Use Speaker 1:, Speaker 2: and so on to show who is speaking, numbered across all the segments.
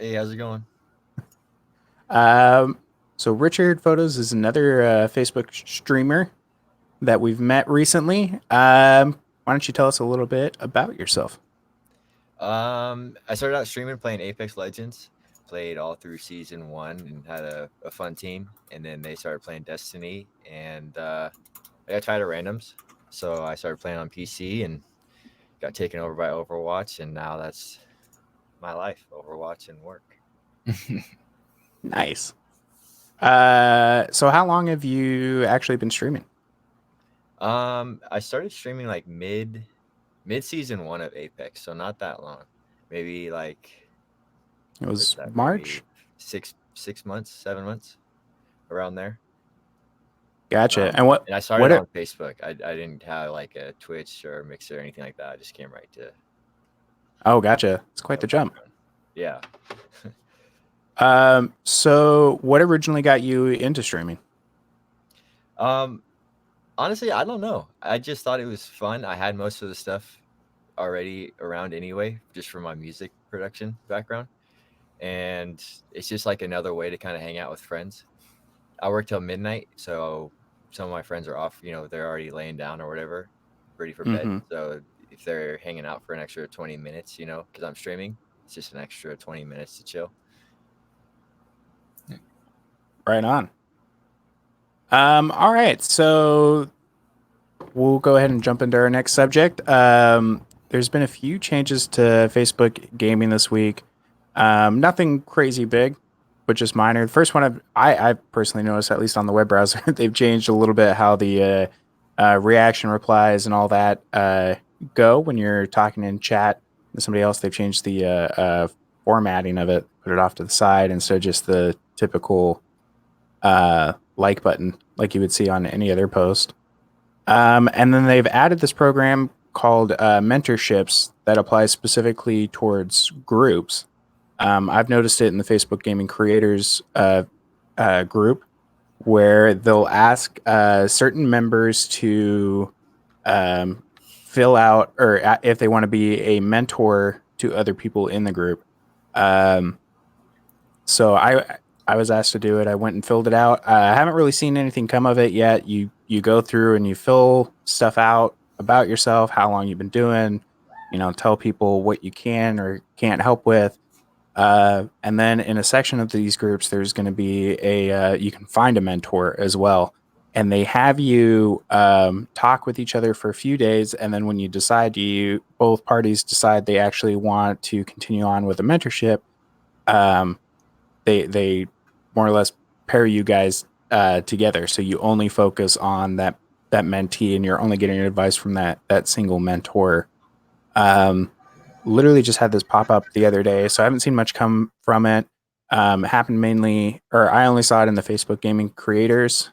Speaker 1: Hey, how's it going?
Speaker 2: Um, so Richard Photos is another Facebook streamer that we've met recently. Why don't you tell us a little bit about yourself?
Speaker 1: I started out streaming playing Apex Legends, played all through season one and had a fun team. And then they started playing Destiny, and I got tired of randoms, so I started playing on PC and got taken over by Overwatch, and now that's my life: Overwatch and work.
Speaker 2: Nice. So how long have you actually been streaming?
Speaker 1: I started streaming like mid season one of Apex, so not that long. Maybe like
Speaker 2: It
Speaker 1: where's
Speaker 2: was
Speaker 1: that?
Speaker 2: March.
Speaker 1: Maybe 6 months, 7 months, around there.
Speaker 2: Gotcha. And what
Speaker 1: And I started
Speaker 2: what
Speaker 1: on
Speaker 2: are,
Speaker 1: Facebook. I didn't have like a Twitch or a Mixer or anything like that. I just came right to
Speaker 2: oh, gotcha. It's quite
Speaker 1: a
Speaker 2: the jump.
Speaker 1: background. Yeah.
Speaker 2: So what originally got you into streaming?
Speaker 1: Um, Honestly, I don't know. I just thought it was fun. I had most of the stuff already around anyway, just from my music production background. And it's just like another way to kind of hang out with friends. I work till midnight, so some of my friends are off, they're already laying down or whatever, ready for bed.
Speaker 2: Mm-hmm.
Speaker 1: So if they're hanging out for an extra 20 minutes, because I'm streaming, it's just an extra 20 minutes to chill.
Speaker 2: Right on. All right. So we'll go ahead and jump into our next subject. There's been a few changes to Facebook gaming this week. Nothing crazy big, but just minor. The first one I personally noticed, at least on the web browser, they've changed a little bit how the reaction replies and all that go when you're talking in chat with somebody else. They've changed the formatting of it, put it off to the side instead of just the typical like button like you would see on any other post. And then they've added this program called mentorships that applies specifically towards groups. I've noticed it in the Facebook Gaming Creators group where they'll ask certain members to fill out or if they want to be a mentor to other people in the group. Um, so I was asked to do it. I went and filled it out. I haven't really seen anything come of it yet. You go through and you fill stuff out about yourself, how long you've been doing, tell people what you can or can't help with. And then in a section of these groups, there's going to be you can find a mentor as well. And they have you talk with each other for a few days. And then when you decide, both parties decide they actually want to continue on with the mentorship, um, they more or less pair you guys together. So you only focus on that mentee, and you're only getting advice from that single mentor. Um, Literally just had this pop up the other day, so I haven't seen much come from it. It happened mainly, or I only saw it in the Facebook Gaming Creators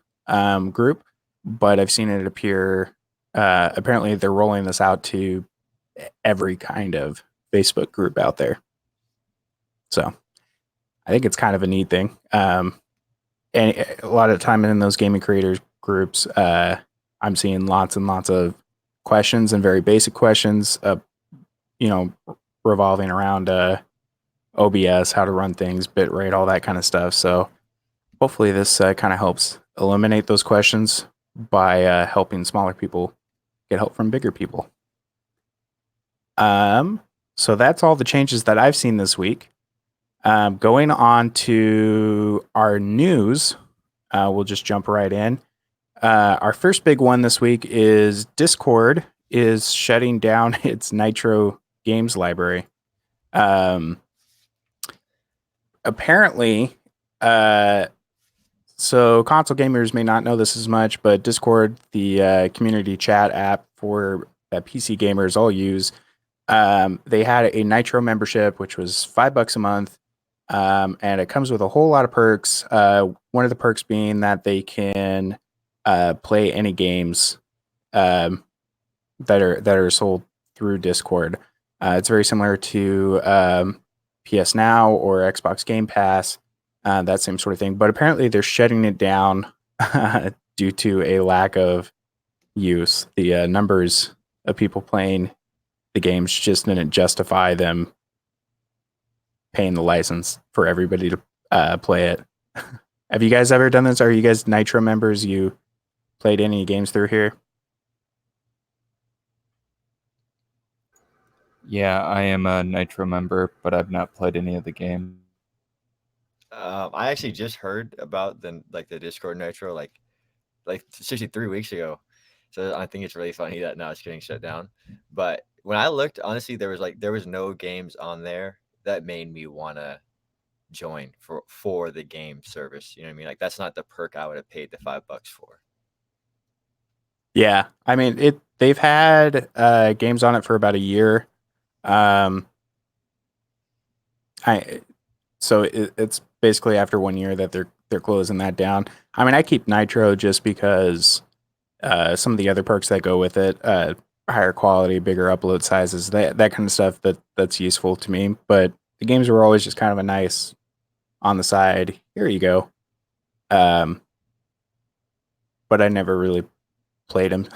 Speaker 2: group, but I've seen it appear. Apparently, they're rolling this out to every kind of Facebook group out there. So I think it's kind of a neat thing. And a lot of the time in those gaming creators groups, I'm seeing lots and lots of questions and very basic questions, you know, revolving around OBS, how to run things, bitrate, all that kind of stuff. So hopefully this kind of helps eliminate those questions by helping smaller people get help from bigger people. Um, so that's all the changes that I've seen this week. Going on to our news, we'll just jump right in. Our first big one this week is Discord is shutting down its Nitro games library. Um, Apparently, uh, so console gamers may not know this as much, but Discord, the community chat app for that PC gamers all use, they had a Nitro membership, which was $5 a month, and it comes with a whole lot of perks. One of the perks being that they can play any games um, that are sold through Discord. It's very similar to PS Now or Xbox Game Pass, that same sort of thing. But apparently, they're shutting it down due to a lack of use. The numbers of people playing the games just didn't justify them paying the license for everybody to play it. Have you guys ever done this? Are you guys Nitro members? You played any games through here?
Speaker 3: Yeah, I am a Nitro member, but I've not played any of the game.
Speaker 1: I actually just heard about the Discord Nitro like seriously 3 weeks ago. So I think it's really funny that now it's getting shut down. But when I looked, honestly, there was no games on there that made me wanna join for the game service. You know what I mean? Like that's not the perk I would have paid the $5 for.
Speaker 2: Yeah, I mean they've had games on it for about a year. I so it's basically after 1 year that they're closing that down. I mean, I keep Nitro just because some of the other perks that go with it, higher quality, bigger upload sizes, that kind of stuff that's useful to me. But the games were always just kind of a nice on the side. Here you go. But I never really played them,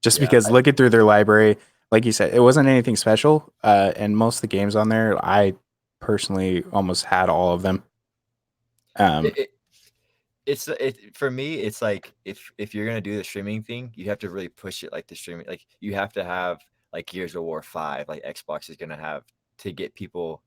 Speaker 2: just because looking through their library, like you said, it wasn't anything special. And most of the games on there, I personally almost had all of them.
Speaker 1: For me, it's like if you're gonna do the streaming thing, you have to really push it like the streaming. Like you have to have like Gears of War 5, like Xbox is gonna have to get people.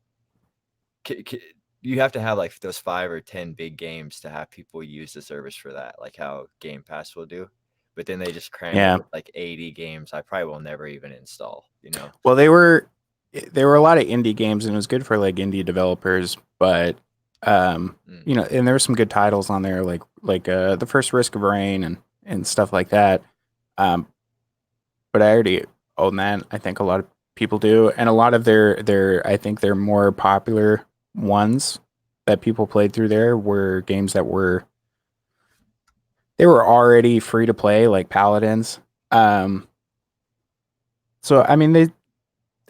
Speaker 1: You have to have like those 5 or 10 big games to have people use the service for that, like how Game Pass will do. But then they just cram it with like 80 games I probably will never even install, you know?
Speaker 2: Well, there were a lot of indie games, and it was good for like indie developers, but you know, and there were some good titles on there, like the first Risk of Rain and stuff like that. But I already own that. I think a lot of people do, and a lot of their I think their more popular ones that people played through there were games that were already free to play, like Paladins. So I mean,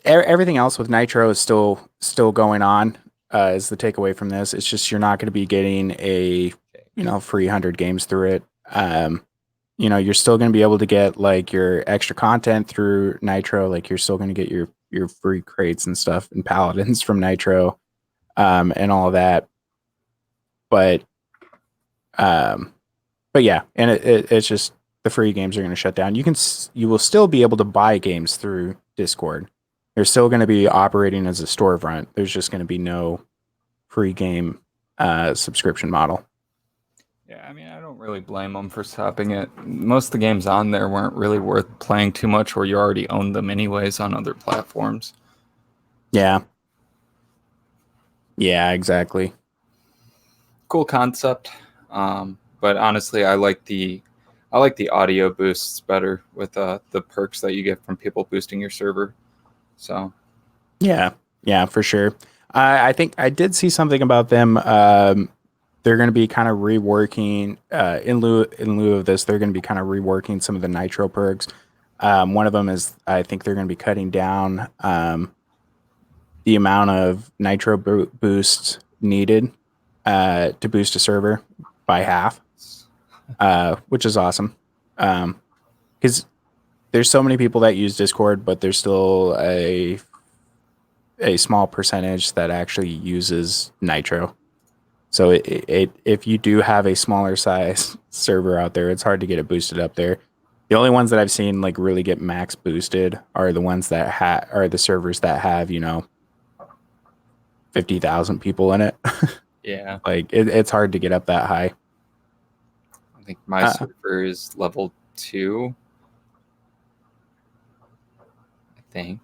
Speaker 2: everything else with Nitro is still going on. Is the takeaway from this? It's just you're not going to be getting a free 100 games through it. You're still going to be able to get like your extra content through Nitro. Like you're still going to get your free crates and stuff and Paladins from Nitro, and all of that. But yeah, and it's just the free games are going to shut down. You will still be able to buy games through Discord. They're still going to be operating as a storefront. There's just going to be no free game subscription model.
Speaker 3: Yeah, I mean, I don't really blame them for stopping it. Most of the games on there weren't really worth playing too much, or you already owned them anyways on other platforms.
Speaker 2: Yeah. Yeah, exactly.
Speaker 3: Cool concept. But honestly, I like the audio boosts better with the perks that you get from people boosting your server. So,
Speaker 2: yeah, for sure. I think I did see something about them. They're going to be kind of reworking in lieu of this. They're going to be kind of reworking some of the Nitro perks. One of them is I think they're going to be cutting down the amount of Nitro boosts needed to boost a server by half, which is awesome. Because there's so many people that use Discord, but there's still a small percentage that actually uses Nitro. So if you do have a smaller size server out there, it's hard to get it boosted up there. The only ones that I've seen like really get max boosted are the ones that are the servers that have 50,000 people in it.
Speaker 3: Yeah,
Speaker 2: like it's hard to get up that high.
Speaker 3: I think my server is level 2. I think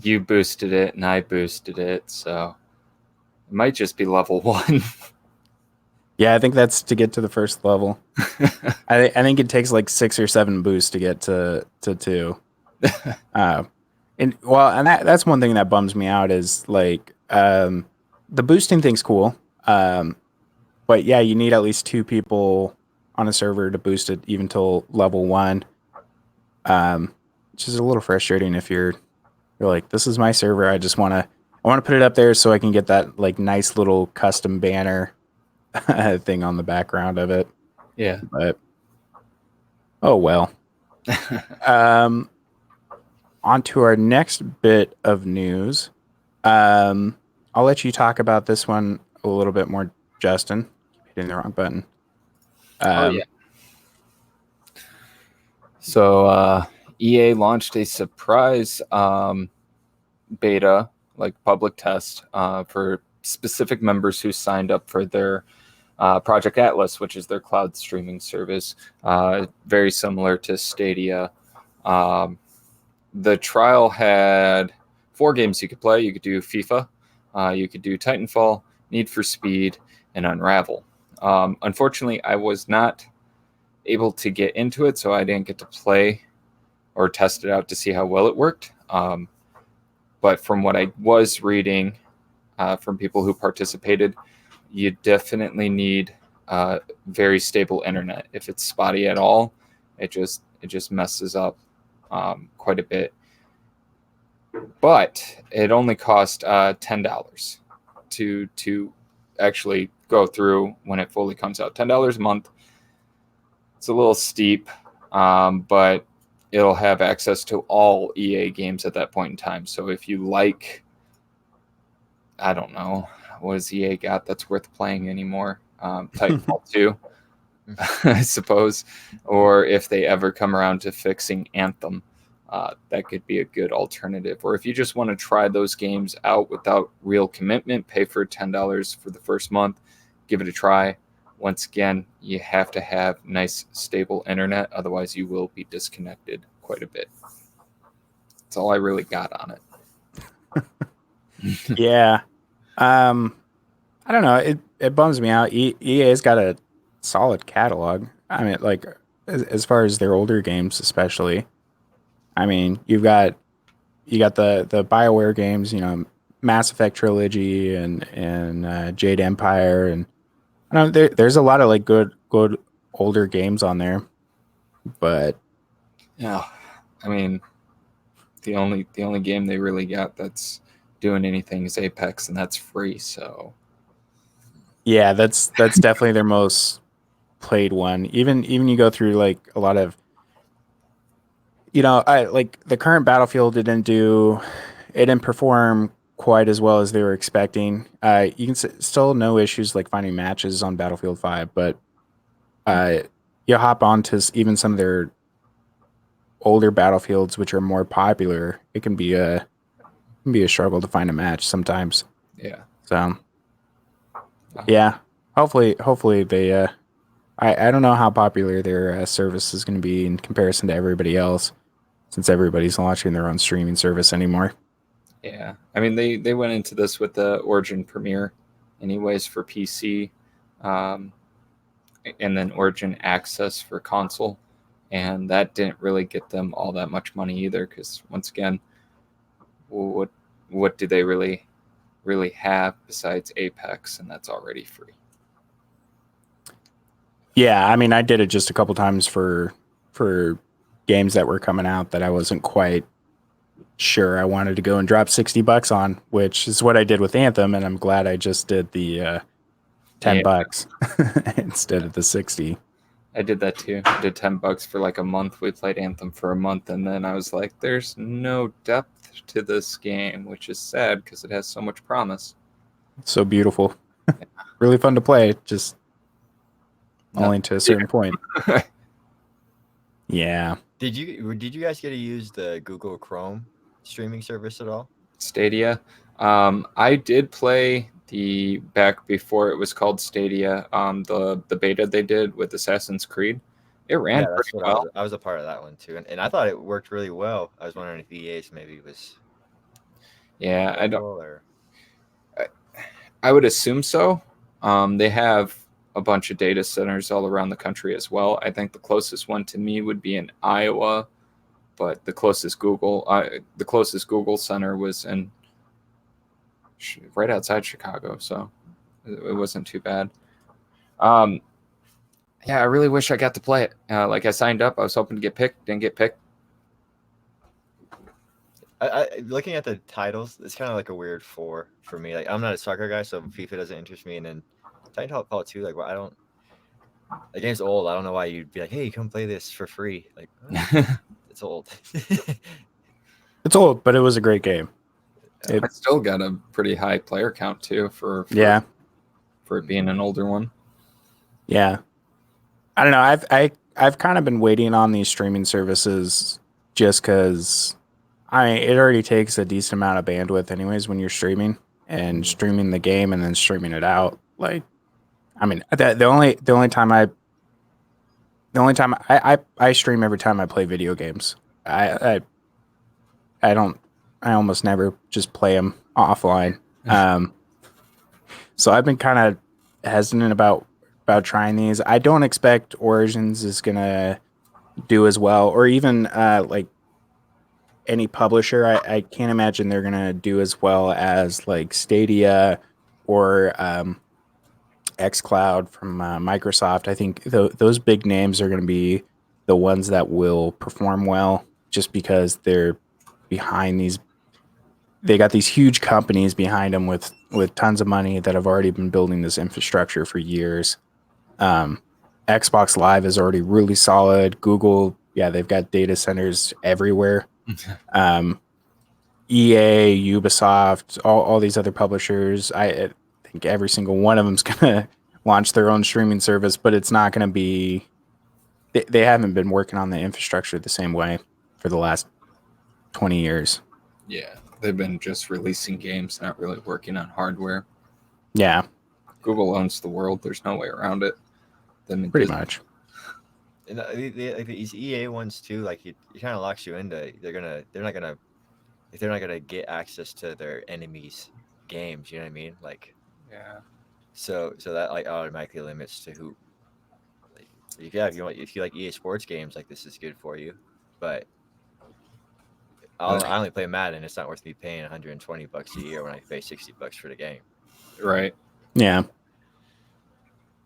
Speaker 3: you boosted it and I boosted it, so it might just be level 1.
Speaker 2: Yeah, I think that's to get to the first level. I think it takes like 6 or 7 boosts to get to 2. And that's one thing that bums me out is like the boosting thing's cool. But yeah, you need at least 2 people on a server to boost it even till level 1. Which is a little frustrating if you're like, this is my server. I want to put it up there so I can get that like nice little custom banner thing on the background of it.
Speaker 3: Yeah.
Speaker 2: But oh well. On to our next bit of news. I'll let you talk about this one a little bit more, Justin. Hitting the wrong button.
Speaker 3: Oh yeah. So EA launched a surprise beta, like public test, for specific members who signed up for their Project Atlas, which is their cloud streaming service, very similar to Stadia. The trial had 4 games you could play. You could do FIFA, you could do Titanfall, Need for Speed, and Unravel. Unfortunately, I was not able to get into it, so I didn't get to play or test it out to see how well it worked. But from what I was reading from people who participated, you definitely need very stable internet. If it's spotty at all, it just messes up quite a bit. But it only cost $10 to actually go through when it fully comes out. $10 a month. It's a little steep, but it'll have access to all EA games at that point in time. So if you like, I don't know, what has EA got that's worth playing anymore? Titanfall 2, I suppose. Or if they ever come around to fixing Anthem, that could be a good alternative. Or if you just want to try those games out without real commitment, pay for $10 for the first month, give it a try. Once again, you have to have nice, stable internet. Otherwise, you will be disconnected quite a bit. That's all I really got on it.
Speaker 2: Yeah. I don't know. It bums me out. EA's got a solid catalog. I mean, like, as far as their older games, especially. I mean, you got the BioWare games, Mass Effect trilogy and Jade Empire, and I don't know, there's a lot of like good older games on there, but
Speaker 3: yeah, I mean, the only game they really got that's doing anything is Apex, and that's free. So
Speaker 2: yeah, that's definitely their most played one. Even you go through like a lot of, I like the current Battlefield it didn't perform quite as well as they were expecting. You can still no issues like finding matches on Battlefield 5, but you hop on to even some of their older Battlefields, which are more popular. It can be a struggle to find a match sometimes.
Speaker 3: Yeah.
Speaker 2: So yeah, hopefully they. I don't know how popular their service is going to be in comparison to everybody else, since everybody's launching their own streaming service anymore.
Speaker 3: Yeah, I mean they went into this with the Origin Premier, anyways, for PC, and then Origin Access for console, and that didn't really get them all that much money either. Because once again, what do they really have besides Apex, and that's already free?
Speaker 2: Yeah, I mean, I did it just a couple times for games that were coming out that I wasn't quite sure I wanted to go and drop $60 on, which is what I did with Anthem, and I'm glad I just did the $10 instead of the 60.
Speaker 3: I did that too. I did $10 for like a month. We played Anthem for a month, and then I was like, "There's no depth to this game," which is sad because it has so much promise.
Speaker 2: So beautiful, really fun to play. Just only to a certain point. Yeah.
Speaker 1: Did you guys get to use the Google Chrome streaming service at all?
Speaker 3: Stadia. I did play the back before it was called Stadia. The beta they did with Assassin's Creed. It ran pretty well.
Speaker 1: I was a part of that one too, and I thought it worked really well. I was wondering if EA's maybe was.
Speaker 3: Yeah, I don't. I would assume so. They have a bunch of data centers all around the country as well. I think the closest one to me would be in Iowa, but the closest Google center was in right outside Chicago, so it wasn't too bad. Yeah, I really wish I got to play it. Like I signed up, I was hoping to get picked, didn't get picked.
Speaker 1: Looking at the titles, it's kind of like a weird 4 for me. Like I'm not a soccer guy, so FIFA doesn't interest me, and then Titanfall 2, like, well, I don't. The game's old. I don't know why you'd be like, "Hey, come play this for free." Like, oh, it's old.
Speaker 2: It's old, but it was a great game. It-
Speaker 3: I still got a pretty high player count too for
Speaker 2: yeah,
Speaker 3: it being an older one.
Speaker 2: yeah. I don't know. I've kind of been waiting on these streaming services just because it already takes a decent amount of bandwidth anyways when you're streaming and streaming the game and then streaming it out. Like, I mean, the only time I stream every time I play video games. I don't. I almost never just play them offline. So I've been kind of hesitant about trying these. I don't expect Origins is gonna do as well, or even like any publisher. I can't imagine they're gonna do as well as like Stadia or xCloud from Microsoft. I think those big names are gonna be the ones that will perform well, just because they're behind these. They got these huge companies behind them with tons of money that have already been building this infrastructure for years. Xbox Live is already really solid. Google, yeah, they've got data centers everywhere. EA, Ubisoft, all these other publishers. I think every single one of them's gonna launch their own streaming service, but it's not gonna be. They haven't been working on the infrastructure the same way for the last 20 years.
Speaker 3: Yeah, they've been just releasing games, not really working on hardware.
Speaker 2: Yeah,
Speaker 3: Google owns the world. There's no way around it.
Speaker 2: pretty much.
Speaker 1: And like these EA ones too, like it kind of locks you into they're not gonna get access to their enemies' games. You know what I mean? Like,
Speaker 3: Yeah.
Speaker 1: so that like automatically limits to who. Like, if you like EA Sports games, like this is good for you, but I only play Madden. It's not worth me paying $120 a year when I pay $60 for the game.
Speaker 3: Right.
Speaker 2: Yeah.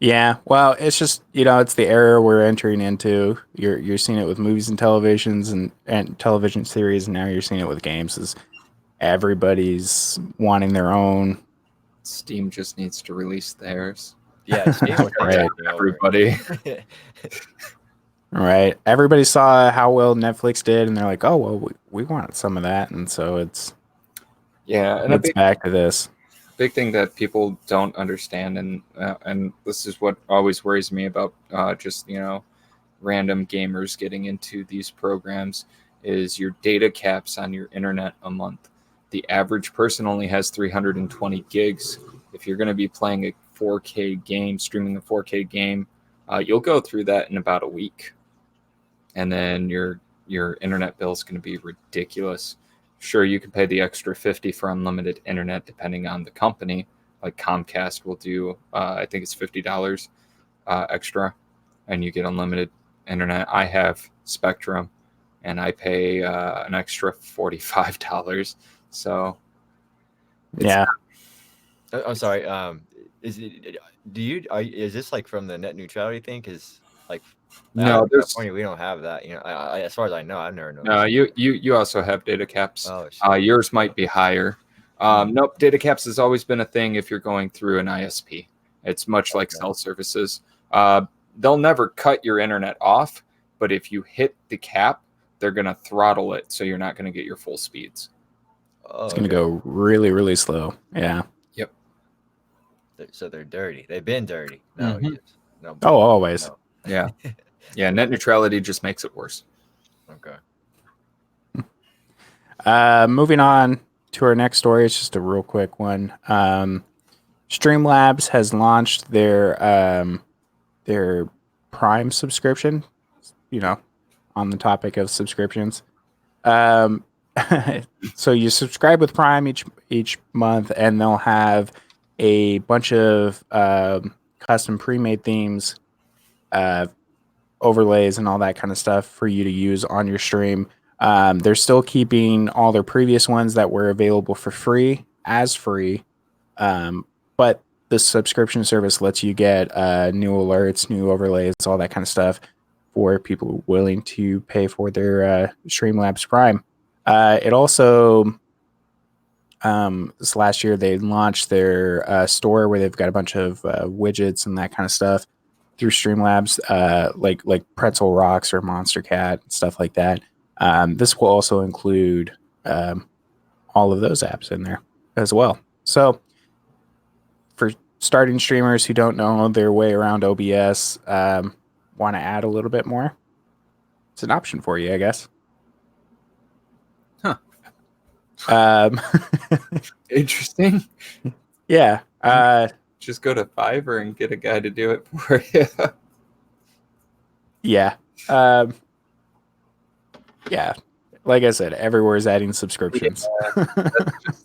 Speaker 2: Yeah. Well, it's just, it's the era we're entering into. You're seeing it with movies and televisions and television series, and now you're seeing it with games. Is everybody's wanting their own.
Speaker 3: Steam just needs to release theirs.
Speaker 1: Yeah, Steam will take
Speaker 2: Right.
Speaker 1: everything over.
Speaker 3: Everybody.
Speaker 2: Right. Everybody saw how well Netflix did, and they're like, "Oh, well, we wanted some of that," and so it's
Speaker 3: Yeah, and a
Speaker 2: back to this.
Speaker 3: big thing that people don't understand, and this is what always worries me about just random gamers getting into these programs, is your data caps on your internet a month. The average person only has 320 gigs. If you're going to be playing a 4K game, streaming a 4K game, you'll go through that in about a week, and then your internet bill is going to be ridiculous. Sure, you can pay the extra $50 for unlimited internet depending on the company. Like Comcast will do, I think it's $50 extra, and you get unlimited internet. I have Spectrum, and I pay an extra $45. So,
Speaker 2: Yeah.
Speaker 1: I'm sorry. Is this like from the net neutrality thing? Because like
Speaker 3: no,
Speaker 1: in
Speaker 3: there's
Speaker 1: California, we don't have that. As far as I know, I've never known.
Speaker 3: no. You also have data caps.
Speaker 1: Oh, shit.
Speaker 3: Yours might be higher. Nope, data caps has always been a thing if you're going through an ISP. It's much like cell services. They'll never cut your internet off, but if you hit the cap, they're going to throttle it, so you're not going to get your full speeds.
Speaker 1: Oh,
Speaker 2: It's going to go really, really slow. Yeah.
Speaker 1: So they're dirty. They've been dirty. No,
Speaker 3: Mhm.
Speaker 1: no.
Speaker 2: Oh, always.
Speaker 1: No.
Speaker 3: Yeah. Yeah, net neutrality just makes it worse.
Speaker 1: Okay.
Speaker 2: Moving on to our next story. It's just a real quick one. Streamlabs has launched their Prime subscription. On the topic of subscriptions. So you subscribe with Prime each month, and they'll have a bunch of custom pre-made themes, overlays, and all that kind of stuff for you to use on your stream. They're still keeping all their previous ones that were available for free as free, but the subscription service lets you get new alerts, new overlays, all that kind of stuff for people willing to pay for their Streamlabs Prime. It also, this last year, they launched their store where they've got a bunch of widgets and that kind of stuff through Streamlabs, like Pretzel Rocks or Monster Cat, stuff like that. This will also include all of those apps in there as well. So for starting streamers who don't know their way around OBS, want to add a little bit more, it's an option for you, I guess.
Speaker 3: Huh.
Speaker 2: Um,
Speaker 3: Interesting.
Speaker 2: yeah.
Speaker 3: Just go to Fiverr and get a guy to do it for you.
Speaker 2: Yeah. Yeah. Like I said, everywhere is adding subscriptions.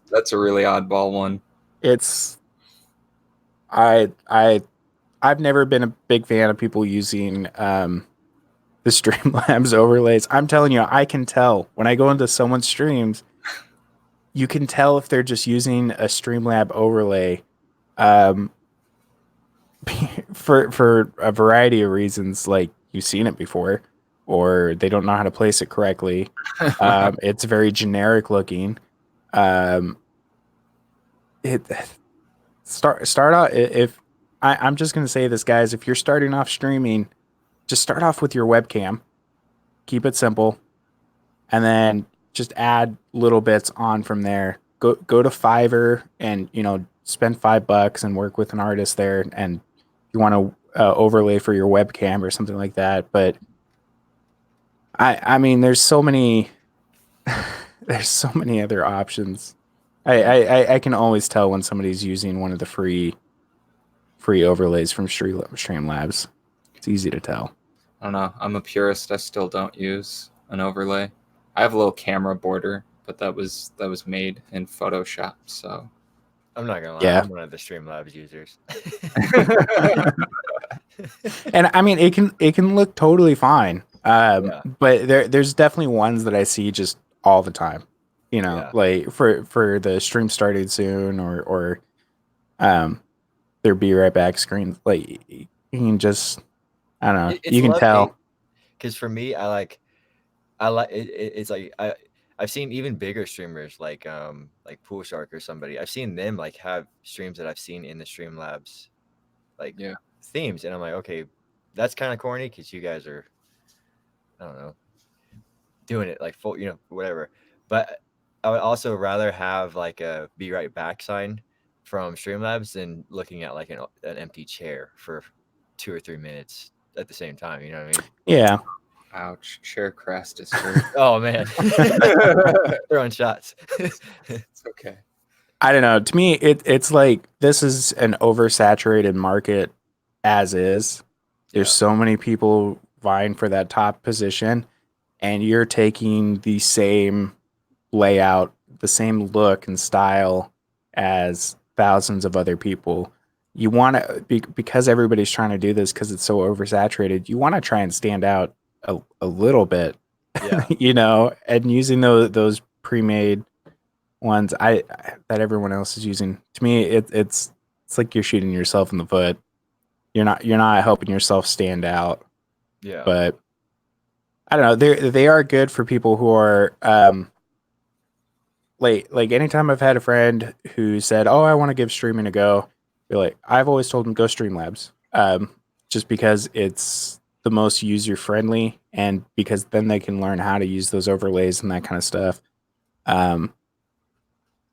Speaker 3: That's a really oddball one.
Speaker 2: It's I've never been a big fan of people using the Streamlabs overlays. I'm telling you, I can tell when I go into someone's streams, you can tell if they're just using a Streamlab overlay for a variety of reasons, like you've seen it before, or they don't know how to place it correctly. It's very generic looking. It start out if I'm just gonna say this, guys. If you're starting off streaming, just start off with your webcam. Keep it simple, and then just add little bits on from there. Go to Fiverr and spend $5 and work with an artist there, and you want to overlay for your webcam or something like that. But I mean, there's so many other options. I can always tell when somebody's using one of the free overlays from Streamlabs. It's easy to tell.
Speaker 3: I don't know. I'm a purist. I still don't use an overlay. I have a little camera border, but that was made in Photoshop. So
Speaker 1: I'm not gonna lie.
Speaker 2: Yeah.
Speaker 1: I'm one of the Streamlabs users.
Speaker 2: And I mean, it can look totally fine.
Speaker 1: Yeah.
Speaker 2: But there's definitely ones that I see just all the time.
Speaker 1: Yeah.
Speaker 2: Like for the stream starting soon or their be right back screen. Like you can just, I don't know. You can tell.
Speaker 1: Because for me, I like it's like I've seen even bigger streamers like Pool Shark or somebody. I've seen them like have streams that I've seen in the Streamlabs like
Speaker 3: Yeah.
Speaker 1: themes, and I'm like, okay, that's kind of corny because you guys are, I don't know, doing it like full, whatever. But I would also rather have like a be right back sign from Streamlabs than looking at like an empty chair for 2 or 3 minutes at the same time. You know what I mean?
Speaker 2: Yeah.
Speaker 3: Ouch. Chair crest is hurt.
Speaker 1: Oh man, throwing shots.
Speaker 3: It's okay.
Speaker 2: I don't know. To me, it's like this is an oversaturated market as is. There's so many people vying for that top position, and you're taking the same layout, the same look and style as thousands of other people. You want to, because everybody's trying to do this because it's so oversaturated, you want to try and stand out a little bit,
Speaker 1: Yeah.
Speaker 2: and using those pre-made ones that everyone else is using. To me, it's like you're shooting yourself in the foot. You're not helping yourself stand out.
Speaker 1: Yeah.
Speaker 2: But I don't know. They are good for people who are like anytime I've had a friend who said, "Oh, I want to give streaming a go," you're like, I've always told them go Streamlabs, just because it's the most user friendly, and because then they can learn how to use those overlays and that kind of stuff.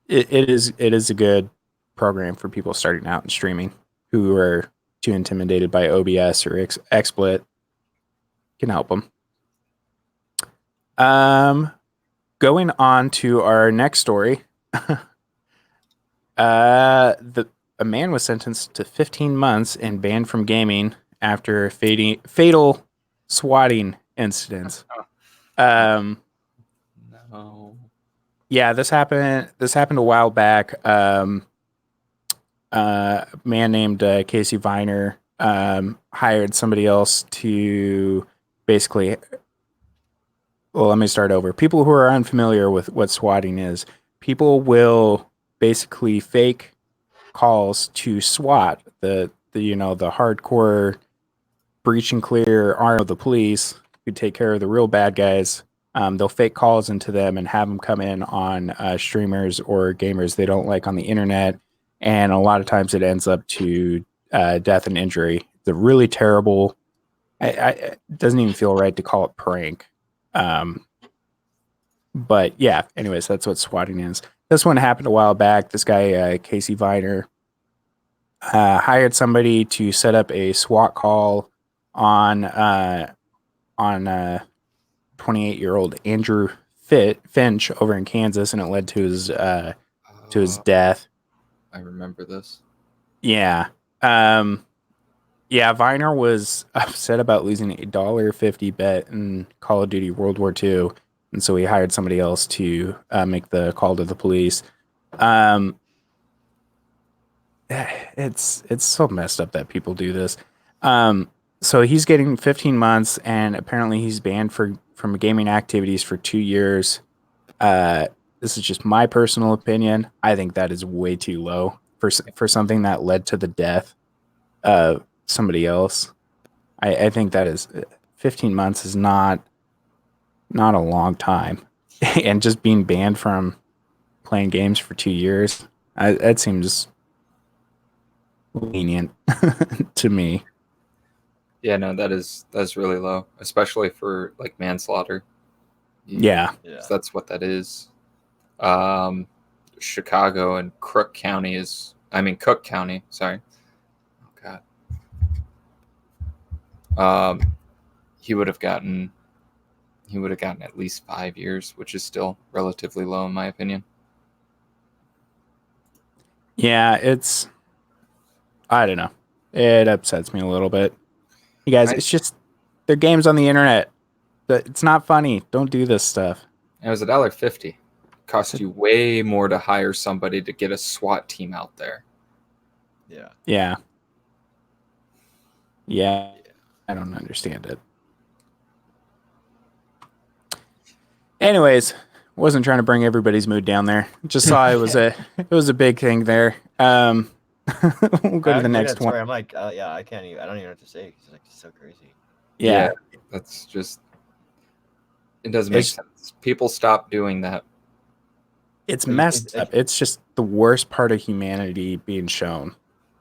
Speaker 2: It is a good program for people starting out in streaming who are too intimidated by OBS or XSplit. Can help them. Going on to our next story. A man was sentenced to 15 months and banned from gaming after fatal swatting incidents.
Speaker 3: No.
Speaker 2: Yeah, this happened a while back. A man named Casey Viner hired somebody else to basically. Well, let me start over. People who are unfamiliar with what swatting is, people will basically fake calls to SWAT, the hardcore breach and clear arm of the police who take care of the real bad guys. They'll fake calls into them and have them come in on streamers or gamers they don't like on the internet, and a lot of times it ends up to death and injury. It's a really terrible. It doesn't even feel right to call it prank. But yeah, anyways, that's what swatting is. This one happened a while back. This guy, Casey Viner, hired somebody to set up a SWAT call on 28-year-old Andrew Finch over in Kansas, and it led to his death.
Speaker 3: I remember this.
Speaker 2: Yeah. Yeah, Viner was upset about losing a $1.50 bet in Call of Duty World War II, and so he hired somebody else to make the call to the police. It's so messed up that people do this. So he's getting 15 months, and apparently he's banned from gaming activities for 2 years. This is just my personal opinion. I think that is way too low for something that led to the death of somebody else. I think that is 15 months is not a long time, and just being banned from playing games for 2 years, that seems lenient to me.
Speaker 3: Yeah, no, that's really low, especially for like manslaughter.
Speaker 2: Yeah.
Speaker 1: Yeah.
Speaker 3: So that's what that is. Chicago and Cook County, sorry. Oh God. He would have gotten at least 5 years, which is still relatively low in my opinion.
Speaker 2: Yeah, I don't know. It upsets me a little bit. You guys, it's just they're games on the internet. It's not funny. Don't do this stuff.
Speaker 3: It was $1.50. Cost you way more to hire somebody to get a SWAT team out there.
Speaker 1: Yeah.
Speaker 2: Yeah. Yeah. I don't understand it. Anyways, wasn't trying to bring everybody's mood down there. Just saw it was a big thing there. We'll go to the next one.
Speaker 1: Sorry, I'm like, yeah, I don't even know what to say. It's like so crazy.
Speaker 2: Yeah.
Speaker 3: That's just, it doesn't make sense. People stop doing that.
Speaker 2: It's messed up. It's just the worst part of humanity being shown.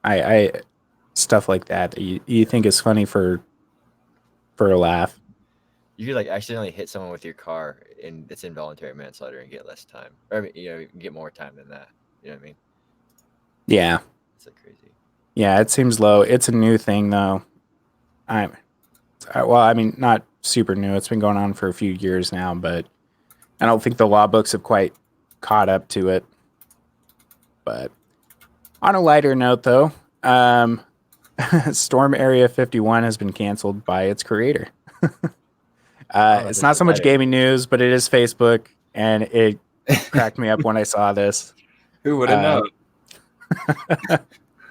Speaker 2: I stuff like that you think is funny for a laugh.
Speaker 1: You could like accidentally hit someone with your car, and it's involuntary manslaughter, and get less time. Or I mean, you can get more time than that. You know what I mean?
Speaker 2: Yeah.
Speaker 1: It's like crazy.
Speaker 2: Yeah, it seems low. It's a new thing though. I mean, not super new. It's been going on for a few years now, but I don't think the law books have quite caught up to it. But on a lighter note, though, Storm Area 51 has been canceled by its creator. It's not so much gaming news, but it is Facebook, and it cracked me up when I saw this.
Speaker 3: Who would have known?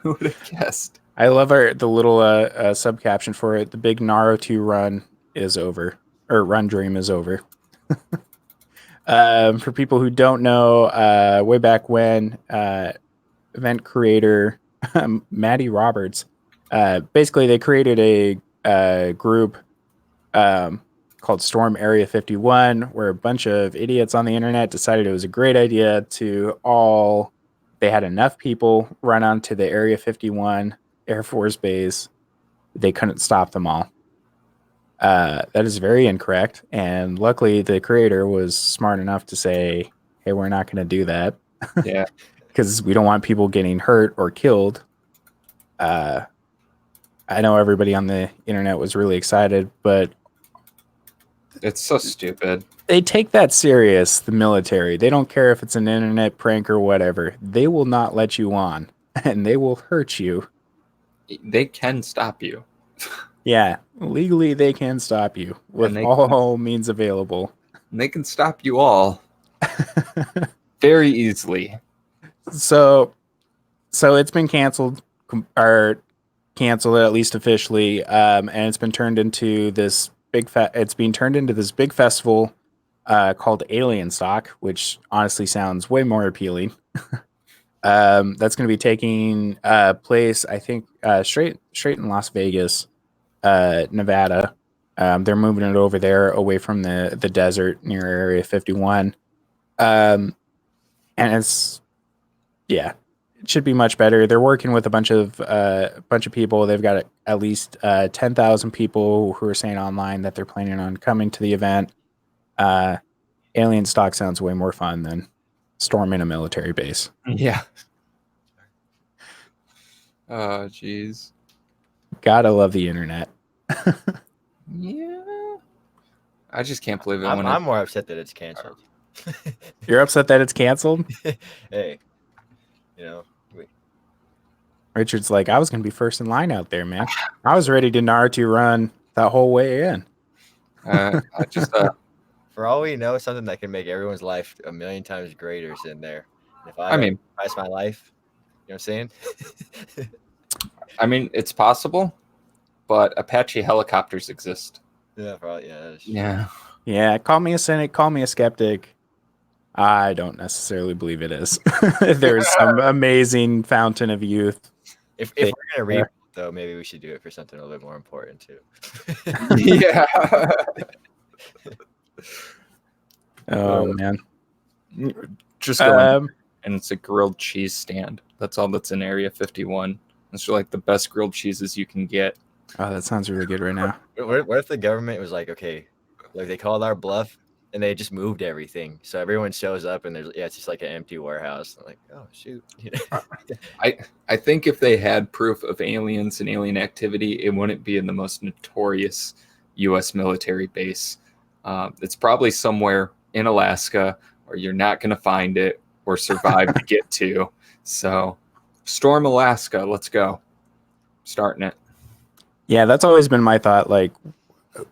Speaker 3: Who would have guessed?
Speaker 2: I love the little sub caption for it. The big Naruto run is over, or run dream is over. For people who don't know, way back when, event creator Maddie Roberts, basically they created a group called Storm Area 51, where a bunch of idiots on the internet decided it was a great idea they had enough people run onto the Area 51 Air Force Base. They couldn't stop them all. That is very incorrect. And luckily the creator was smart enough to say, hey, we're not going to do that.
Speaker 3: Yeah.
Speaker 2: Because we don't want people getting hurt or killed. I know everybody on the internet was really excited, but
Speaker 3: it's so stupid.
Speaker 2: They take that serious, the military. They don't care if it's an internet prank or whatever. They will not let you on, and they will hurt you.
Speaker 3: They can stop you.
Speaker 2: Yeah, legally they can stop you with all means available.
Speaker 3: And they can stop you all very easily.
Speaker 2: So it's been canceled, or canceled at least officially, and it's been turned into this big festival called Alien Stock, which honestly sounds way more appealing. That's going to be taking place, I think, straight in Las Vegas, Nevada. They're moving it over there, away from the desert near Area 51. And it's, yeah, it should be much better. They're working with a bunch of people. They've got at least 10,000 people who are saying online that they're planning on coming to the event. Alien stock sounds way more fun than storming a military base.
Speaker 3: Yeah. Oh, jeez.
Speaker 2: Gotta love the internet.
Speaker 3: Yeah. I just can't believe it
Speaker 1: I'm more upset that it's canceled.
Speaker 2: You're upset that it's canceled?
Speaker 1: Hey, you know,
Speaker 2: Richard's like, I was gonna be first in line out there, man. I was ready to Naruto run that whole way in.
Speaker 3: I just
Speaker 1: for all we know, something that can make everyone's life a million times greater is in there. If
Speaker 3: I mean,
Speaker 1: price my life, you know what I'm saying?
Speaker 3: I mean, it's possible, but Apache helicopters exist.
Speaker 1: Yeah, probably. Yeah.
Speaker 3: Yeah.
Speaker 2: Yeah, call me a cynic, call me a skeptic. I don't necessarily believe it is. There's some amazing fountain of youth.
Speaker 1: If we're gonna read though, maybe we should do it for something a little bit more important too.
Speaker 3: Yeah.
Speaker 2: Oh man.
Speaker 3: Just going and it's a grilled cheese stand. That's all that's in Area 51. It's like the best grilled cheeses you can get.
Speaker 2: Oh, that sounds really good right now.
Speaker 1: What if the government was like, okay, like they called our bluff and they just moved everything, so everyone shows up and it's just like an empty warehouse. I'm like, oh shoot.
Speaker 3: I think if they had proof of aliens and alien activity, it wouldn't be in the most notorious U.S. military base. It's probably somewhere in Alaska, or you're not going to find it or survive to get to. So, storm Alaska. Let's go. Starting it.
Speaker 2: Yeah, that's always been my thought. Like,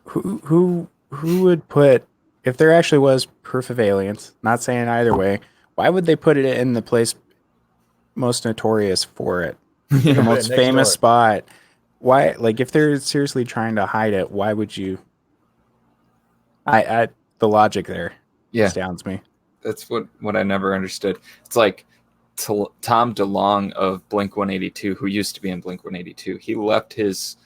Speaker 2: who would put, if there actually was proof of aliens? Not saying either way. Why would they put it in the place most notorious for it, the most famous spot? Why? Like, if they're seriously trying to hide it, why would you? The logic there astounds me.
Speaker 3: That's what I never understood. It's like Tom DeLonge of Blink-182, who used to be in Blink-182. He left his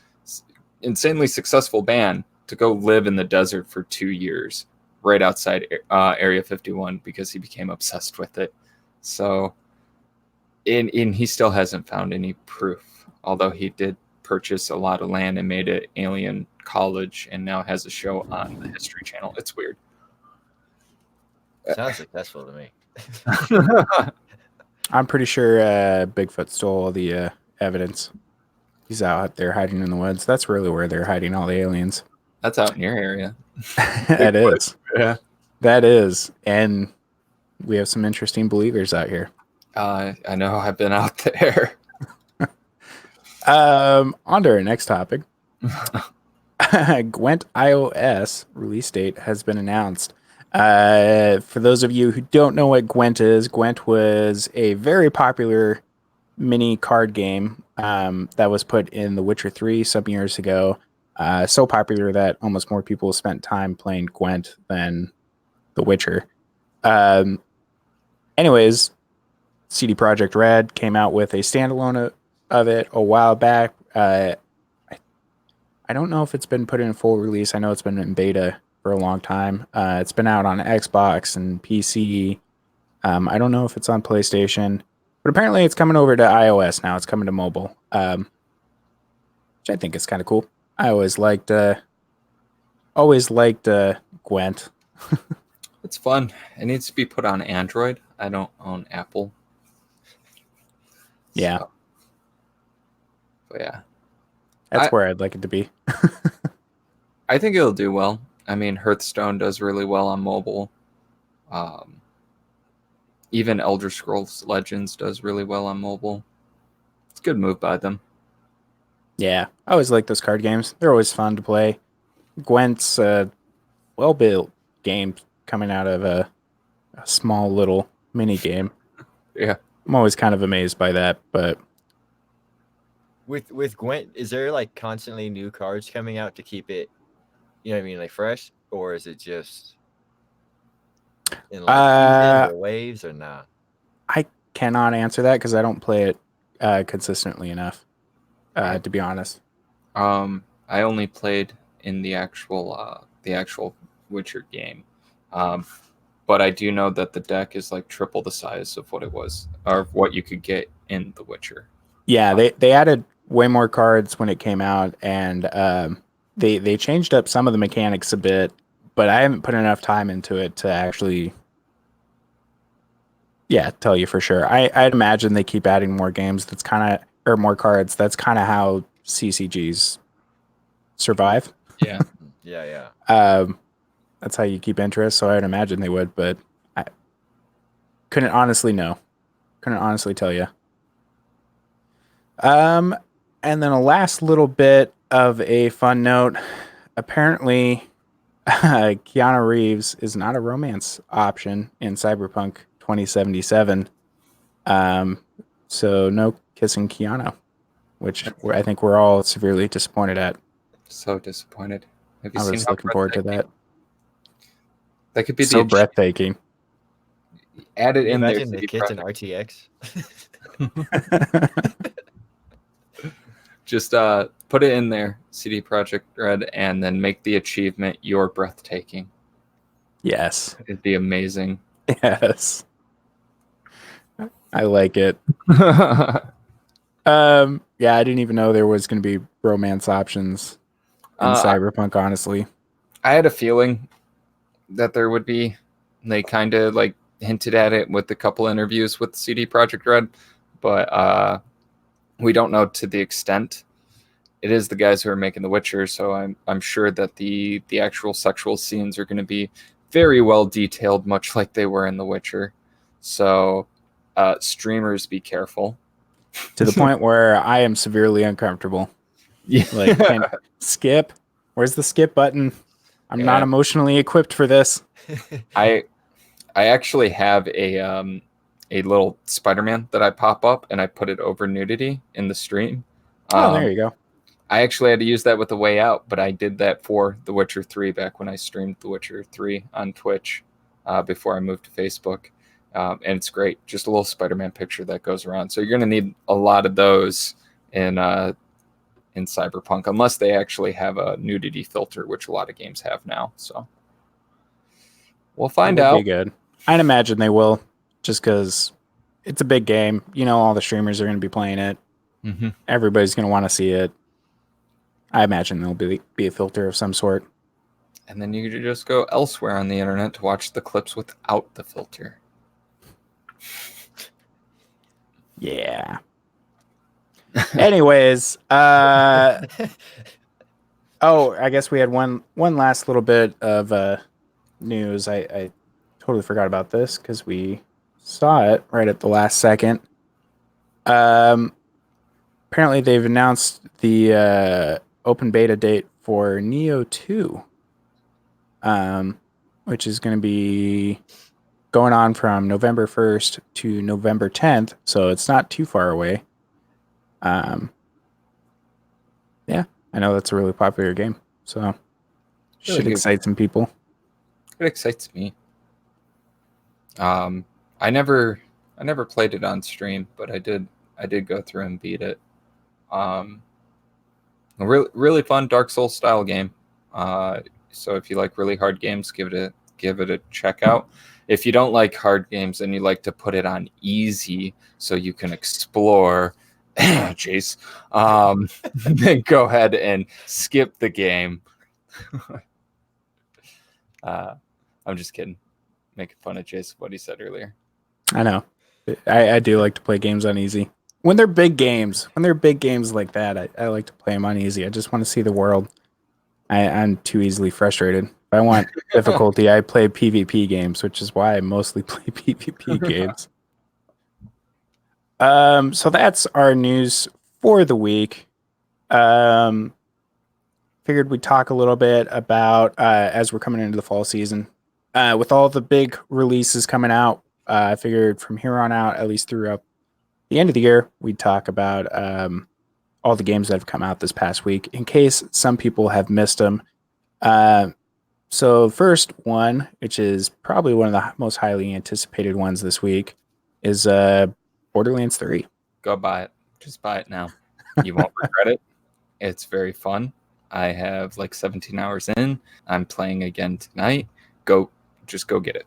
Speaker 3: insanely successful band to go live in the desert for 2 years, right outside Area 51, because he became obsessed with it. So, and he still hasn't found any proof, although he did purchase a lot of land and made it Alien College, and now has a show on the History Channel. It's weird.
Speaker 1: Sounds successful to me.
Speaker 2: I'm pretty sure Bigfoot stole all the evidence. He's out there hiding in the woods. That's really where they're hiding all the aliens.
Speaker 3: That's out in your area.
Speaker 2: That is.
Speaker 3: Yeah.
Speaker 2: That is. And we have some interesting believers out here.
Speaker 3: I know. I've been out there.
Speaker 2: On to our next topic. Gwent iOS release date has been announced. For those of you who don't know what Gwent is, Gwent was a very popular mini card game that was put in The Witcher 3 some years ago. So popular that almost more people spent time playing Gwent than The Witcher. Anyways, CD Projekt Red came out with a standalone of it a while back. I don't know if it's been put in full release. I know it's been in beta for a long time. It's been out on Xbox and PC. I don't know if it's on PlayStation, but apparently it's coming over to iOS now. It's coming to mobile, which I think is kind of cool. I always liked Gwent.
Speaker 3: It's fun. It needs to be put on Android. I don't own Apple.
Speaker 2: Yeah.
Speaker 3: So, but yeah.
Speaker 2: That's where I'd like it to be.
Speaker 3: I think it'll do well. I mean, Hearthstone does really well on mobile. Even Elder Scrolls Legends does really well on mobile. It's a good move by them.
Speaker 2: Yeah, I always like those card games. They're always fun to play. Gwent's a well-built game coming out of a small little mini game.
Speaker 3: Yeah.
Speaker 2: I'm always kind of amazed by that, but
Speaker 1: with Gwent, is there like constantly new cards coming out to keep it, you know what I mean, like fresh, or is it just in like waves or not?
Speaker 2: I cannot answer that because I don't play it consistently enough, to be honest.
Speaker 3: I only played in the actual Witcher game, but I do know that the deck is like triple the size of what it was, or what you could get in The Witcher.
Speaker 2: Yeah, they added way more cards when it came out, and they changed up some of the mechanics a bit, but I haven't put enough time into it to actually, tell you for sure. I'd imagine they keep adding more games. That's kind of, or more cards. That's kind of how CCGs survive.
Speaker 3: Yeah.
Speaker 1: Yeah.
Speaker 2: That's how you keep interest. So I'd imagine they would, but I couldn't honestly know. Couldn't honestly tell you. And then a last little bit of a fun note. Apparently, Keanu Reeves is not a romance option in Cyberpunk 2077. So no kissing Keanu, which I think we're all severely disappointed at.
Speaker 3: So disappointed. Have you
Speaker 2: I
Speaker 3: seen
Speaker 2: was
Speaker 3: how
Speaker 2: looking forward to that.
Speaker 3: That could be
Speaker 2: So
Speaker 3: the
Speaker 2: breathtaking.
Speaker 3: add it
Speaker 1: Can you
Speaker 3: in there.
Speaker 1: imagine the
Speaker 3: CD
Speaker 1: kids in
Speaker 3: Projekt.
Speaker 1: RTX?
Speaker 3: Just put it in there, CD Projekt Red, and then make the achievement "You're breathtaking."
Speaker 2: Yes.
Speaker 3: It'd be amazing.
Speaker 2: Yes. I like it. Yeah, I didn't even know there was going to be romance options in Cyberpunk, honestly.
Speaker 3: I had a feeling that there would be. They kind of like hinted at it with a couple interviews with CD Projekt Red, but we don't know to the extent. It is the guys who are making The Witcher, so I'm sure that the actual sexual scenes are going to be very well detailed, much like they were in The Witcher. So streamers, be careful.
Speaker 2: To the point where I am severely uncomfortable.
Speaker 3: Yeah.
Speaker 2: Like, skip. Where's the skip button? I'm not emotionally equipped for this.
Speaker 3: I actually have a little Spider-Man that I pop up and I put it over nudity in the stream.
Speaker 2: There you go.
Speaker 3: I actually had to use that with The Way Out, but I did that for The Witcher 3 back when I streamed The Witcher 3 on Twitch before I moved to Facebook. And it's great. Just a little Spider-Man picture that goes around. So you're going to need a lot of those in Cyberpunk, unless they actually have a nudity filter, which a lot of games have now. So we'll find out.
Speaker 2: Be good. I'd imagine they will, just because it's a big game. You know, all the streamers are going to be playing it.
Speaker 3: Mm-hmm.
Speaker 2: Everybody's going to want to see it. I imagine there'll be a filter of some sort.
Speaker 3: And then you could just go elsewhere on the internet to watch the clips without the filter.
Speaker 2: Yeah. Anyways, I guess we had one last little bit of news. I totally forgot about this because we saw it right at the last second. Apparently they've announced the open beta date for Neo 2, which is going to be going on from November 1st to November 10th, so it's not too far away. Yeah, I know that's a really popular game, so should excite some people.
Speaker 3: It excites me. I never played it on stream, but I did go through and beat it. A really fun Dark Souls style game. So if you like really hard games, give it a check out. If you don't like hard games and you like to put it on easy so you can explore, Jace, then go ahead and skip the game. I'm just kidding. Making fun of Jace, what he said earlier.
Speaker 2: I know. I do like to play games on easy. When they're big games like that, I like to play them on easy. I just want to see the world. I'm too easily frustrated. If I want difficulty, I play PvP games, which is why I mostly play PvP games. So that's our news for the week. Figured we'd talk a little bit about as we're coming into the fall season. With all the big releases coming out, I figured from here on out, at least throughout the end of the year, we'd talk about all the games that have come out this past week, in case some people have missed them. So first one, which is probably one of the most highly anticipated ones this week, is Borderlands 3.
Speaker 3: Go buy it. Just buy it now. You won't regret it. It's very fun. I have like 17 hours in. I'm playing again tonight. Just go get it.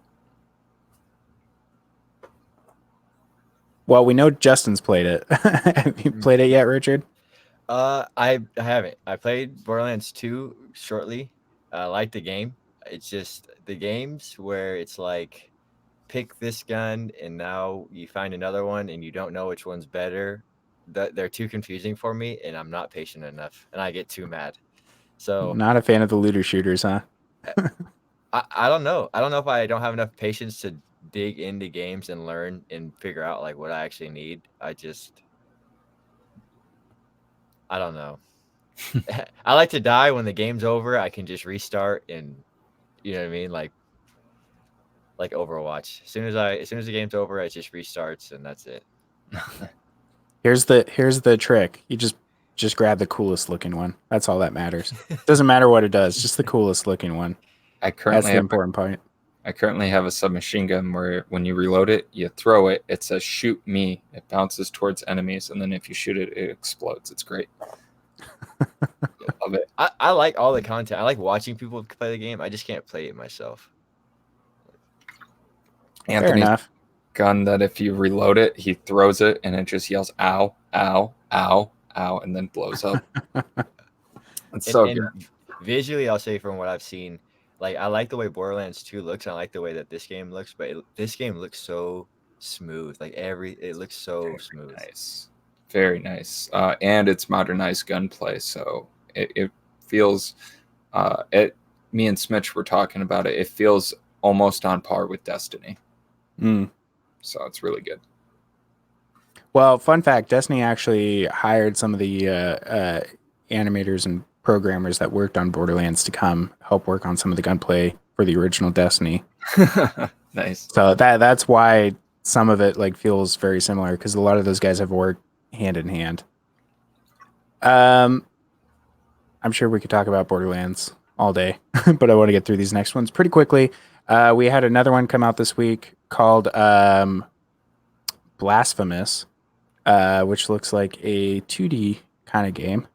Speaker 2: Well, we know Justin's played it. Have you played it yet, Richard?
Speaker 1: I haven't. I played Borderlands 2 shortly. I liked the game. It's just the games where it's like pick this gun and now you find another one and you don't know which one's better. They're too confusing for me, and I'm not patient enough, and I get too mad. So
Speaker 2: Not a fan of the looter shooters, huh?
Speaker 1: I don't know. I don't know if I don't have enough patience to dig into games and learn and figure out like what I actually need. I don't know. I like to die when the game's over. I can just restart and you know what I mean, like Overwatch. As soon as the game's over, it just restarts and that's it.
Speaker 2: Here's the trick. You just grab the coolest looking one. That's all that matters. Doesn't matter what it does, just the coolest looking one.
Speaker 3: I
Speaker 2: That's
Speaker 3: currently
Speaker 2: the important part.
Speaker 3: I currently have a submachine gun where when you reload it, you throw it. It says "shoot me." It bounces towards enemies, and then if you shoot it, it explodes. It's great. Love it.
Speaker 1: I like all the content. I like watching people play the game. I just can't play it myself.
Speaker 2: Fair
Speaker 3: Anthony's
Speaker 2: enough.
Speaker 3: gun that if you reload it, he throws it and it just yells "ow, ow, ow, ow," and then blows up. It's so
Speaker 1: And
Speaker 3: good.
Speaker 1: visually, I'll say from what I've seen, like I like the way Borderlands 2 looks. And I like the way that this game looks, but this game looks so smooth. Like it looks so smooth.
Speaker 3: Nice, very nice, and it's modernized gunplay, so it feels. Me and Smitch were talking about it. It feels almost on par with Destiny, so it's really good.
Speaker 2: Well, fun fact: Destiny actually hired some of the animators and programmers that worked on Borderlands to come help work on some of the gunplay for the original Destiny.
Speaker 3: Nice.
Speaker 2: So that's why some of it like feels very similar, because a lot of those guys have worked hand in hand. I'm sure we could talk about Borderlands all day, but I want to get through these next ones pretty quickly. We had another one come out this week called Blasphemous, which looks like a 2D kind of game.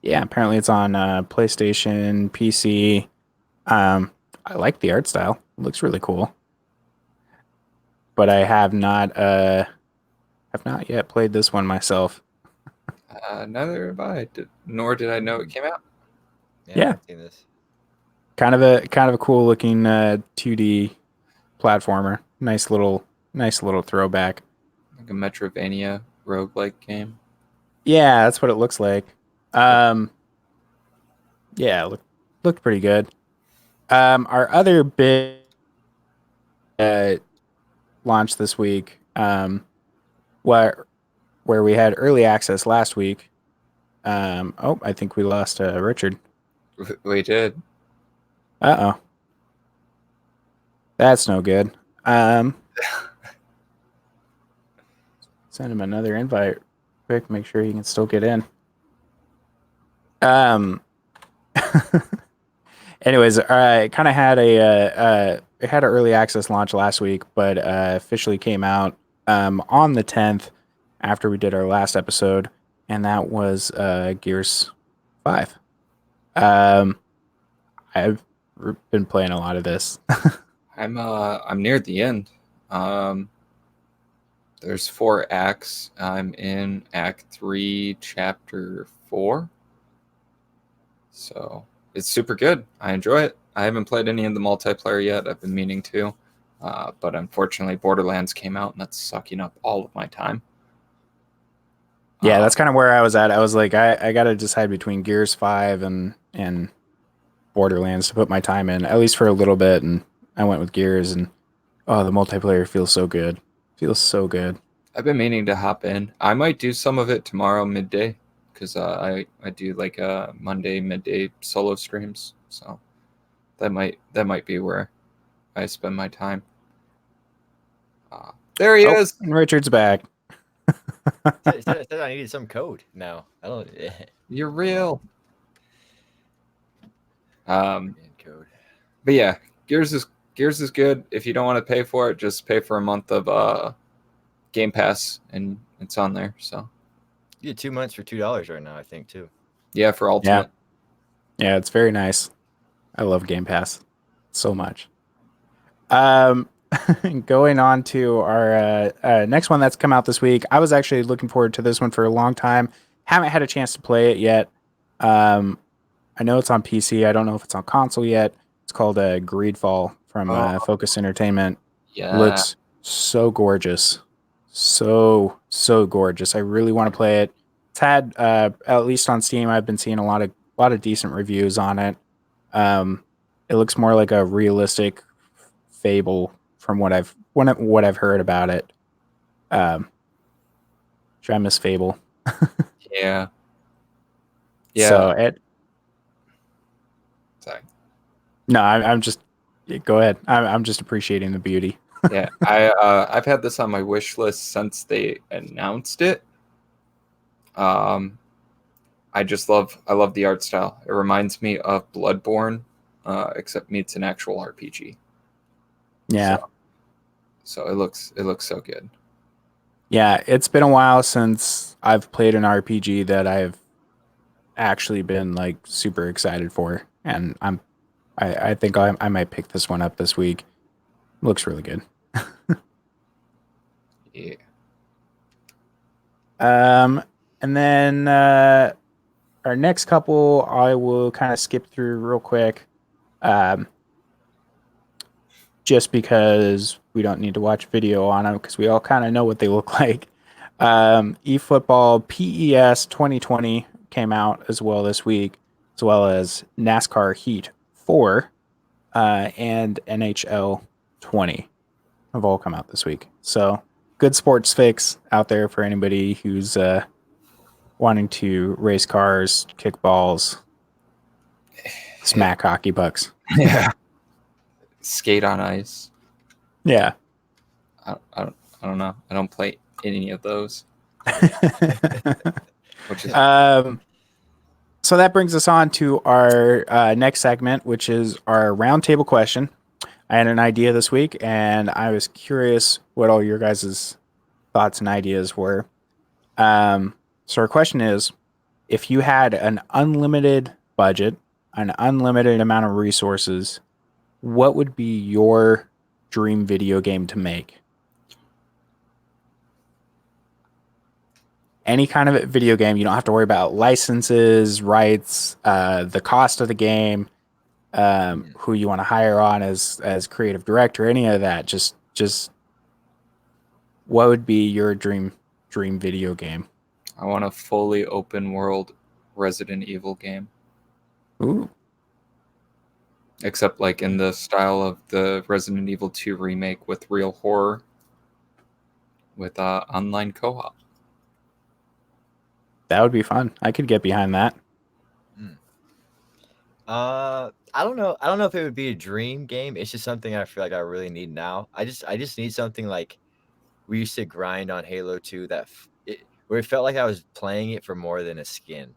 Speaker 2: Yeah, apparently it's on PlayStation, PC. I like the art style. It looks really cool. But I have not yet played this one myself.
Speaker 3: Neither have I. Nor did I know it came out.
Speaker 2: Yeah.
Speaker 1: I've seen this.
Speaker 2: Kind of a cool looking 2D platformer. Nice little throwback.
Speaker 3: Like a Metrovania roguelike game.
Speaker 2: Yeah, that's what it looks like. Yeah, looked pretty good. Our other big launch this week, where we had early access last week. I think we lost Richard.
Speaker 3: We did.
Speaker 2: Uh-oh. That's no good. Send him another invite quick, make sure he can still get in. Anyways, I kind of had it had an early access launch last week, but officially came out on the 10th after we did our last episode, and that was Gears 5. I've been playing a lot of this.
Speaker 3: I'm near the end. There's 4 acts. I'm in Act 3, Chapter 4. So it's super good. I enjoy it. I haven't played any of the multiplayer yet. I've been meaning to. But unfortunately, Borderlands came out, and that's sucking up all of my time.
Speaker 2: Yeah, that's kind of where I was at. I was like, I got to decide between Gears 5 and Borderlands to put my time in, at least for a little bit. And I went with Gears, and oh, the multiplayer feels so good. Feels so good.
Speaker 3: I've been meaning to hop in. I might do some of it tomorrow midday, because I do like Monday midday solo streams. So that might be where I spend my time. There he is.
Speaker 2: And Richard's back.
Speaker 1: It said I needed some code. No, I don't.
Speaker 3: You're real.
Speaker 1: Code.
Speaker 3: But yeah, Gears is good. If you don't want to pay for it, just pay for a month of Game Pass, and it's on there. So
Speaker 1: You get 2 months for $2 right now, I think too.
Speaker 3: yeah, for Ultimate.
Speaker 2: Yeah, it's very nice. I love Game Pass so much. Going on to our next one that's come out this week. I was actually looking forward to this one for a long time. Haven't had a chance to play it yet. I I know it's on PC. I don't know if it's on console yet. It's called Greedfall from Focus Entertainment.
Speaker 3: Yeah.
Speaker 2: Looks so gorgeous. So gorgeous. I really want to play it. It's had at least on Steam, I've been seeing a lot of decent reviews on it. It looks more like a realistic Fable from what I've heard about it. Should I miss Fable?
Speaker 3: Yeah. Yeah.
Speaker 2: So
Speaker 3: Sorry.
Speaker 2: no, I'm just go ahead. I'm just appreciating the beauty.
Speaker 3: Yeah, I've had this on my wish list since they announced it. I love the art style. It reminds me of Bloodborne, except meets an actual RPG.
Speaker 2: Yeah.
Speaker 3: So it looks so good.
Speaker 2: Yeah, it's been a while since I've played an RPG that I've actually been like super excited for, and I think I might pick this one up this week. Looks really good.
Speaker 3: Yeah.
Speaker 2: And then our next couple I will kind of skip through real quick. Just because we don't need to watch video on them because we all kind of know what they look like. eFootball PES 2020 came out as well this week, as well as NASCAR Heat 4 and NHL 20 have all come out this week. So good sports fix out there for anybody who's wanting to race cars, kick balls, smack hockey pucks.
Speaker 3: Yeah. Skate on ice.
Speaker 2: Yeah.
Speaker 3: I don't know. I don't play any of those. Which is
Speaker 2: So that brings us on to our next segment, which is our roundtable question. I had an idea this week, and I was curious what all your guys' thoughts and ideas were. So our question is, if you had an unlimited budget, an unlimited amount of resources, what would be your dream video game to make? Any kind of video game. You don't have to worry about licenses, rights, the cost of the game, who you want to hire on as creative director, any of that. Just what would be your dream video game?
Speaker 3: I want a fully open world Resident Evil game.
Speaker 2: Ooh.
Speaker 3: Except like in the style of the Resident Evil 2 remake with real horror with online co-op.
Speaker 2: That would be fun. I could get behind that.
Speaker 1: I don't know. I don't know if it would be a dream game. It's just something I feel like I really need now. I just need something like we used to grind on Halo 2 where it felt like I was playing it for more than a skin.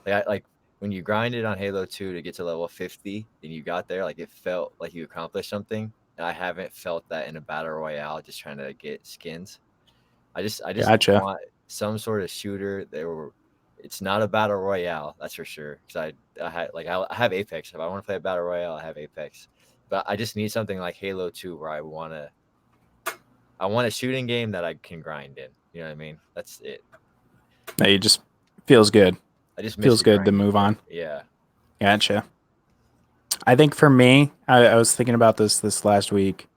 Speaker 1: Like when you grinded on Halo 2 to get to level 50 and you got there, like it felt like you accomplished something. And I haven't felt that in a battle royale, just trying to get skins. I just
Speaker 2: Gotcha.
Speaker 1: want some sort of shooter it's not a battle royale, that's for sure. Because I have Apex. If I want to play a battle royale, I have Apex. But I just need something like Halo 2 where I want a shooting game that I can grind in. You know what I mean? That's it.
Speaker 2: No, it just feels good.
Speaker 1: I just
Speaker 2: Feels good to move on.
Speaker 1: Yeah.
Speaker 2: Gotcha. I think for me, I was thinking about this last week,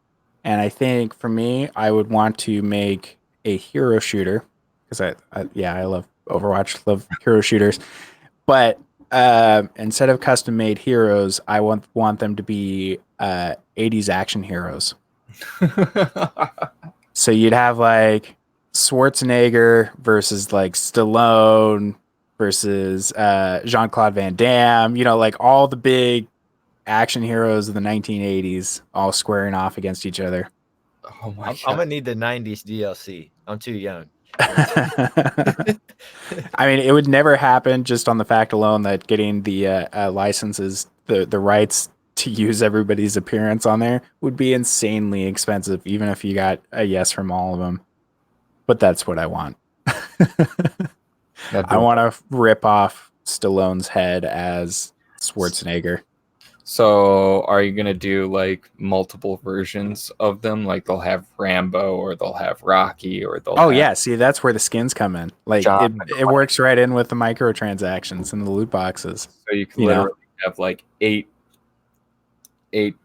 Speaker 2: and I think for me, I would want to make a hero shooter because I love Overwatch, love hero shooters, but instead of custom made heroes, I want them to be 80s action heroes. So you'd have like Schwarzenegger versus like Stallone versus Jean-Claude Van Damme, like all the big action heroes of the 1980s all squaring off against each other.
Speaker 3: Oh my God.
Speaker 1: I'm gonna need the 90s DLC. I'm too young.
Speaker 2: I mean, it would never happen just on the fact alone that getting the licenses, the rights to use everybody's appearance on there would be insanely expensive, even if you got a yes from all of them. But that's what I want. I want to rip off Stallone's head as Schwarzenegger.
Speaker 3: So are you going to do like multiple versions of them? Like they'll have Rambo or they'll have Rocky or they'll have...
Speaker 2: yeah. See, that's where the skins come in. Like it works right in with the microtransactions and the loot boxes.
Speaker 3: So you can literally have like eight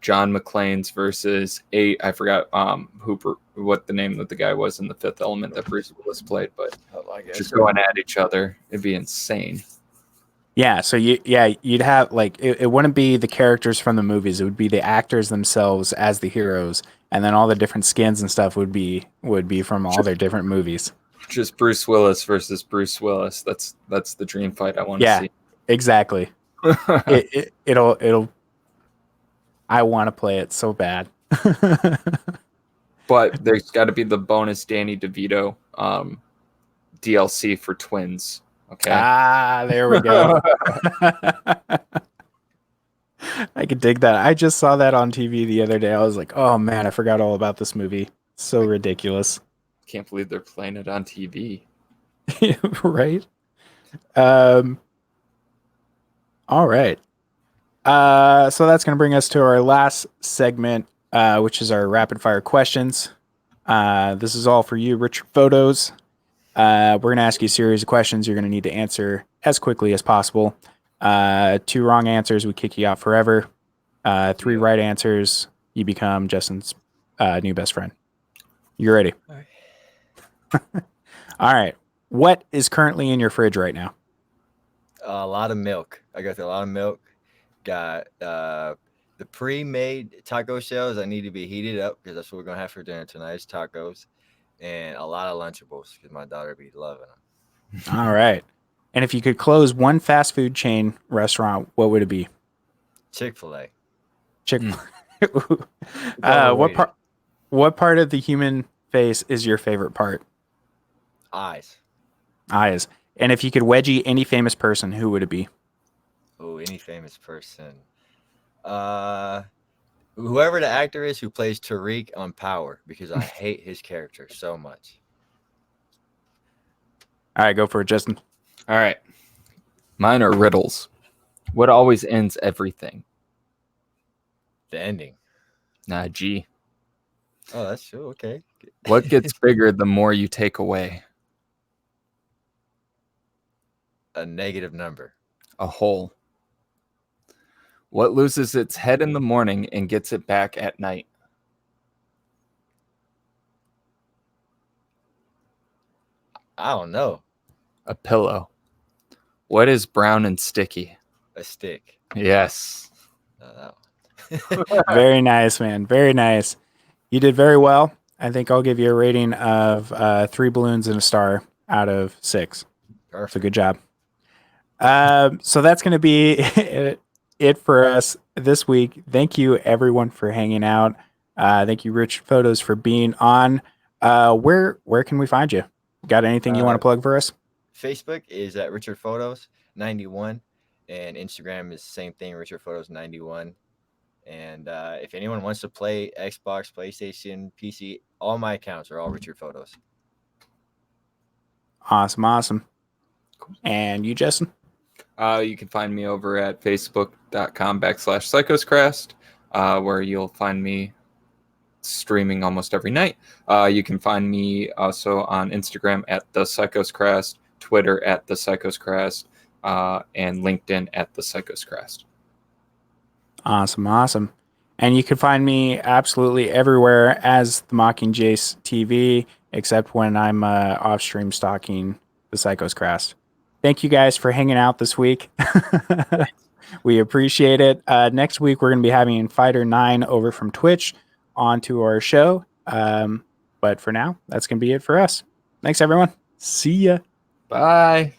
Speaker 3: John McClanes versus eight. I forgot Hooper, what the name of the guy was in The Fifth Element that Bruce Willis played, but just going at each other, it'd be insane.
Speaker 2: Yeah, so you'd have like it wouldn't be the characters from the movies; it would be the actors themselves as the heroes, and then all the different skins and stuff would be from all their different movies.
Speaker 3: Just Bruce Willis versus Bruce Willis. That's the dream fight I want to see.
Speaker 2: Exactly. It'll. I want to play it so bad.
Speaker 3: But there's got to be the bonus Danny DeVito DLC for twins. Okay.
Speaker 2: There we go. I could dig that. I just saw that on TV the other day. I was like, oh man, I forgot all about this movie. So ridiculous.
Speaker 3: Can't believe they're playing it on TV.
Speaker 2: Right? All right. So that's going to bring us to our last segment, which is our rapid fire questions. This is all for you, Richard Photos. We're going to ask you a series of questions you're going to need to answer as quickly as possible. 2 wrong answers, we kick you out forever. 3 right answers, you become Justin's new best friend. You ready?
Speaker 1: All right.
Speaker 2: All right. What is currently in your fridge right now?
Speaker 1: A lot of milk. I got a lot of milk. Got the pre-made taco shells that need to be heated up because that's what we're gonna have for dinner tonight. Is tacos, and a lot of Lunchables because my daughter be loving them.
Speaker 2: All right. And if you could close one fast food chain restaurant, what would it be?
Speaker 1: Chick-fil-A.
Speaker 2: Chick-fil-A. What part of the human face is your favorite part?
Speaker 1: Eyes.
Speaker 2: Eyes. And if you could wedgie any famous person, who would it be?
Speaker 1: Oh, any famous person. Whoever the actor is who plays Tariq on Power, because I hate his character so much.
Speaker 2: All right, go for it, Justin.
Speaker 3: All right. Mine are riddles. What always ends everything?
Speaker 1: The ending.
Speaker 3: Nah, G.
Speaker 1: Oh, that's true. Okay.
Speaker 3: What gets bigger the more you take away?
Speaker 1: A negative number.
Speaker 3: A hole. What loses its head in the morning and gets it back at night?
Speaker 1: I don't know.
Speaker 3: A pillow. What is brown and sticky?
Speaker 1: A stick.
Speaker 3: Yes.
Speaker 1: That
Speaker 2: Very nice, man. Very nice. You did very well. I think I'll give you a rating of 3 balloons and a star out of 6.
Speaker 1: Perfect.
Speaker 2: So good job. So that's going to be it for us this week. Thank you, everyone, for hanging out. Thank you, Rich Photos, for being on. Where can we find you? Got anything you want to plug for us?
Speaker 1: Facebook is at Richard Photos 91, and Instagram is the same thing, Richard Photos 91. And if anyone wants to play Xbox, PlayStation, PC, all my accounts are all Richard Photos.
Speaker 2: Awesome. And you, Justin?
Speaker 3: You can find me over at facebook.com/Psychoscrast, where you'll find me streaming almost every night. You can find me also on Instagram at The Psychoscrast, Twitter at The Psychoscrast, and LinkedIn at The Psychoscrast.
Speaker 2: Awesome. And you can find me absolutely everywhere as the Mocking Jace TV, except when I'm off stream stalking The Psychoscrast. Thank you guys for hanging out this week. We appreciate it. Next week, we're going to be having Fighter 9 over from Twitch onto our show. But for now, that's going to be it for us. Thanks, everyone. See ya.
Speaker 3: Bye.